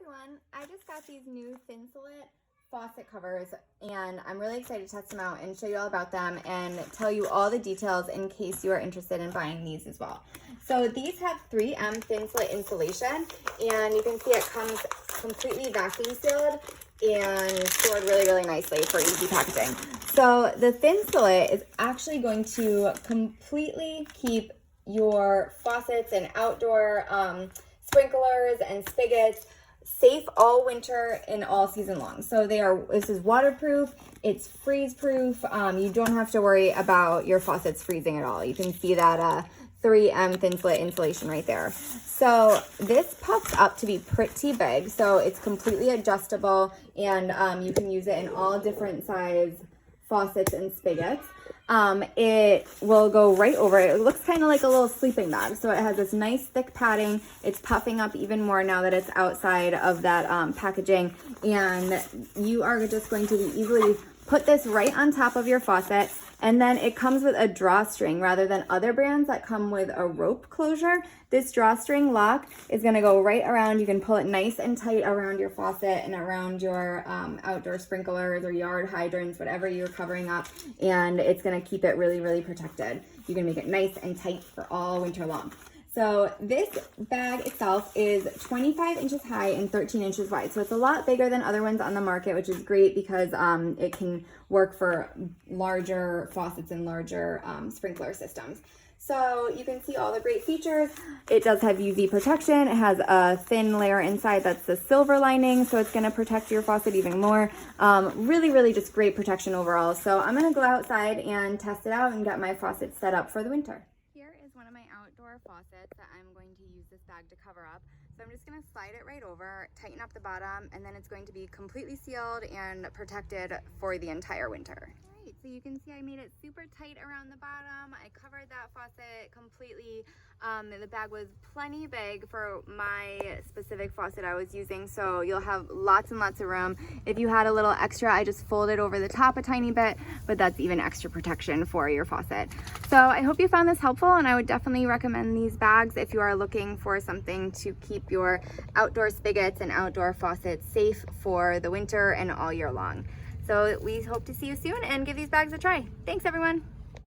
Everyone, I just got these new Thinsulate faucet covers and I'm really excited to test them out and show you all about them and tell you all the details in case you are interested in buying these as well. So these have 3M Thinsulate insulation and you can see it comes completely vacuum sealed and stored really nicely for easy packaging. So the Thinsulate is actually going to completely keep your faucets and outdoor sprinklers and spigots safe all winter and all season long. So this is waterproof, it's freeze proof. You don't have to worry about your faucets freezing at all. You can see that 3M Thinsulate insulation right there. So this puffs up to be pretty big. So it's completely adjustable and you can use it in all different size faucets and spigots. It will go right over it. It looks kind of like a little sleeping bag. So it has this nice thick padding. It's puffing up even more now that it's outside of that packaging. And you are just going to easily put this right on top of your faucet. And then it comes with a drawstring rather than other brands that come with a rope closure. This drawstring lock is going to go right around. You can pull it nice and tight around your faucet and around your outdoor sprinklers or yard hydrants, whatever you're covering up. And it's going to keep it really protected. You can make it nice and tight for all winter long. So this bag itself is 25 inches high and 13 inches wide. So it's a lot bigger than other ones on the market, which is great because it can work for larger faucets and larger sprinkler systems. So you can see all the great features. It does have UV protection. It has a thin layer inside that's the silver lining, so it's going to protect your faucet even more. Really just great protection overall. So I'm going to go outside and test it out and get my faucet set up for the winter. Here is one of my outdoor faucets that I'm going to use this bag to cover up. So I'm just going to slide it right over, tighten up the bottom, and then it's going to be completely sealed and protected for the entire winter. All right, so you can see I made it super tight around the bottom. I covered that faucet completely. The bag was plenty big for my specific faucet I was using, so you'll have lots and lots of room. If you had a little extra, I just folded over the top a tiny bit, but that's even extra protection for your faucet. So I hope you found this helpful, and I would definitely recommend these bags if you are looking for something to keep your outdoor spigots and outdoor faucets safe for the winter and all year long. So we hope to see you soon and give these bags a try. Thanks everyone.